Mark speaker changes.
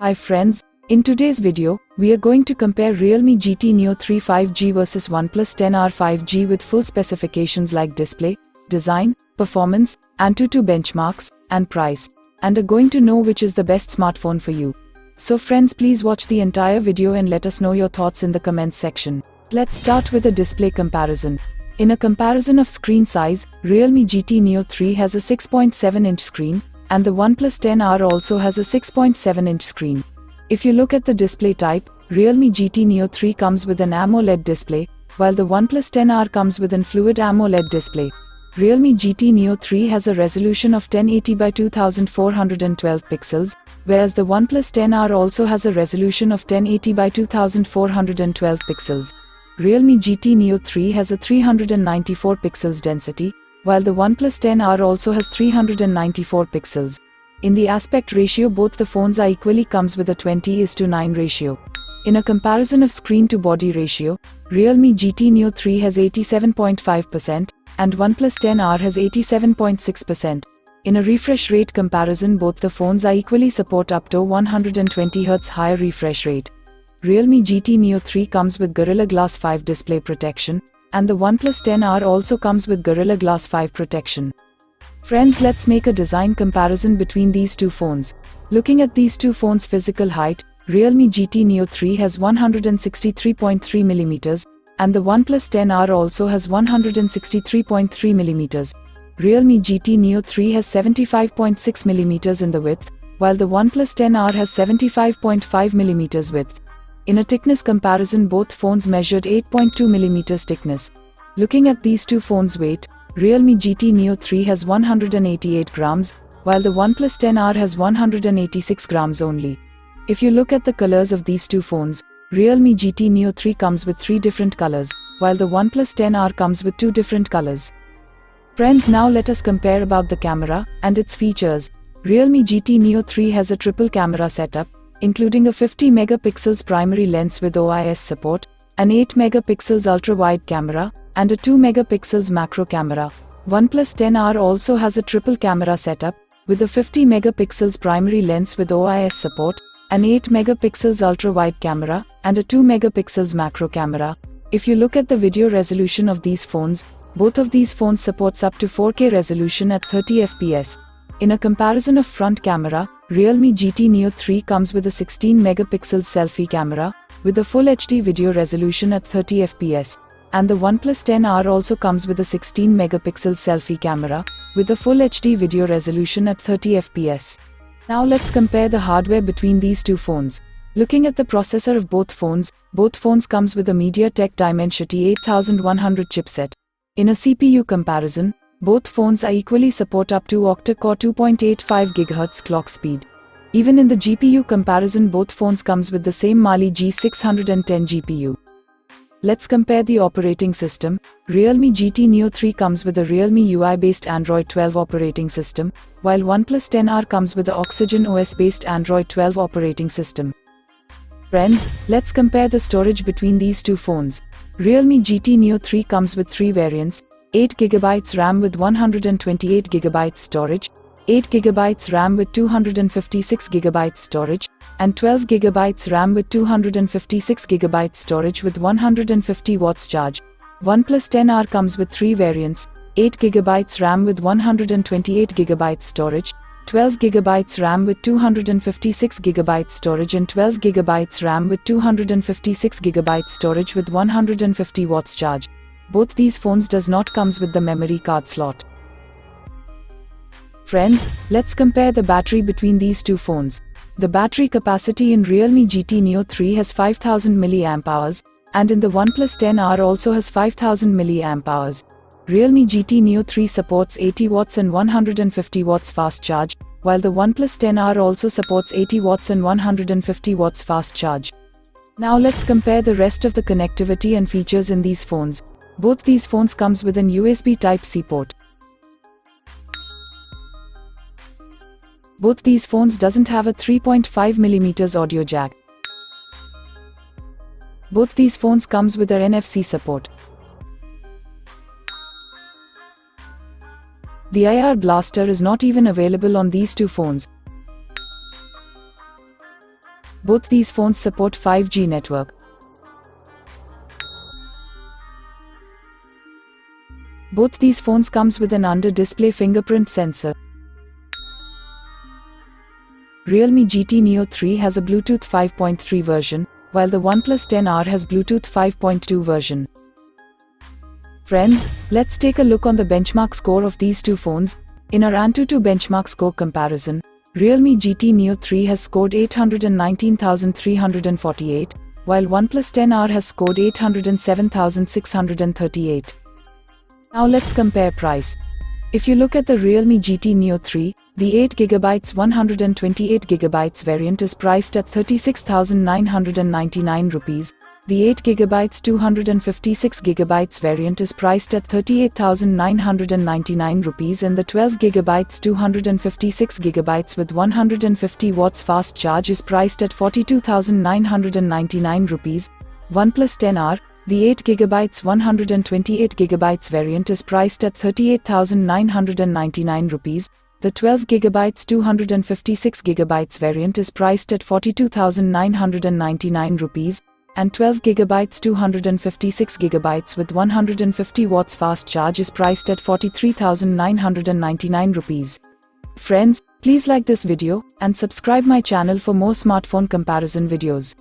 Speaker 1: Hi friends, in today's video, we are going to compare Realme GT Neo 3 5G versus OnePlus 10R 5G with full specifications like display, design, performance, Antutu benchmarks, and price, and are going to know which is the best smartphone for you. So friends, please watch the entire video and let us know your thoughts in the comments section. Let's start with a display comparison. In a comparison of screen size, Realme GT Neo 3 has a 6.7-inch screen, and the OnePlus 10R also has a 6.7-inch screen. If you look at the display type, Realme GT Neo 3 comes with an AMOLED display, while the OnePlus 10R comes with an Fluid AMOLED display. Realme GT Neo 3 has a resolution of 1080 by 2412 pixels, whereas the OnePlus 10R also has a resolution of 1080 by 2412 pixels. Realme GT Neo 3 has a 394 pixels density, while the OnePlus 10R also has 394 pixels. In the aspect ratio, both the phones are equally comes with a 20:9 ratio. In a comparison of screen to body ratio, Realme GT Neo 3 has 87.5% and OnePlus 10R has 87.6%. In a refresh rate comparison, both the phones are equally support up to 120 Hz higher refresh rate. Realme GT Neo 3 comes with Gorilla Glass 5 display protection, and the OnePlus 10R also comes with Gorilla Glass 5 protection. Friends, let's make a design comparison between these two phones. Looking at these two phones' physical height, Realme GT Neo 3 has 163.3 mm, and the OnePlus 10R also has 163.3 mm. Realme GT Neo 3 has 75.6 mm in the width, while the OnePlus 10R has 75.5 mm width. In a thickness comparison, both phones measured 8.2 mm thickness. Looking at these two phones' weight, Realme GT Neo 3 has 188 grams, while the OnePlus 10R has 186 grams only. If you look at the colors of these two phones, Realme GT Neo 3 comes with 3 different colors, while the OnePlus 10R comes with 2 different colors. Friends, now let us compare about the camera and its features. Realme GT Neo 3 has a triple camera setup, including a 50 megapixels primary lens with OIS support, an 8 megapixels ultra-wide camera, and a 2 megapixels macro camera. OnePlus 10R also has a triple camera setup, with a 50 megapixels primary lens with OIS support, an 8 megapixels ultra-wide camera, and a 2 megapixels macro camera. If you look at the video resolution of these phones, both of these phones supports up to 4K resolution at 30 fps. In a comparison of front camera, Realme GT Neo 3 comes with a 16 megapixel selfie camera, with a full HD video resolution at 30 fps. And the OnePlus 10R also comes with a 16 megapixel selfie camera, with a full HD video resolution at 30 fps. Now let's compare the hardware between these two phones. Looking at the processor of both phones comes with a MediaTek Dimensity 8100 chipset. In a CPU comparison, both phones are equally support up to octa-core 2.85 GHz clock speed. Even in the GPU comparison, both phones comes with the same Mali G610 GPU. Let's compare the operating system. Realme GT Neo 3 comes with a Realme UI based Android 12 operating system, while OnePlus 10R comes with the Oxygen OS based Android 12 operating system. Friends, let's compare the storage between these two phones. Realme GT Neo 3 comes with 3 variants: 8GB RAM with 128GB storage, 8GB RAM with 256GB storage, and 12GB RAM with 256GB storage with 150 watts charge. OnePlus 10R comes with 3 variants: 8GB RAM with 128GB storage, 12GB RAM with 256GB storage, and 12GB RAM with 256GB storage with 150 watts charge. Both these phones does not comes with the memory card slot. Friends, let's compare the battery between these two phones. The battery capacity in Realme GT Neo 3 has 5000 mAh, and in the OnePlus 10R also has 5000 mAh. Realme GT Neo 3 supports 80 watts and 150 watts fast charge, while the OnePlus 10R also supports 80 watts and 150 watts fast charge. Now let's compare the rest of the connectivity and features in these phones. Both these phones comes with an USB Type-C port. Both these phones doesn't have a 3.5mm audio jack. Both these phones comes with their NFC support. The IR blaster is not even available on these two phones. Both these phones support 5G network. Both these phones comes with an under-display fingerprint sensor. Realme GT Neo 3 has a Bluetooth 5.3 version, while the OnePlus 10R has Bluetooth 5.2 version. Friends, let's take a look on the benchmark score of these two phones. In our AnTuTu benchmark score comparison, Realme GT Neo 3 has scored 819,348, while OnePlus 10R has scored 807,638. Now let's compare price. If you look at the Realme GT Neo 3, the 8GB 128GB variant is priced at 36,999 rupees. The 8GB 256GB variant is priced at 38,999 rupees and the 12GB 256GB with 150 watts fast charge is priced at 42,999 rupees. OnePlus 10R, the 8GB 128GB variant is priced at 38,999 rupees. The 12GB 256GB variant is priced at 42,999 rupees. And 12GB 256GB with 150 watts fast charge is priced at 43,999 rupees. Friends, please like this video and subscribe my channel for more smartphone comparison videos.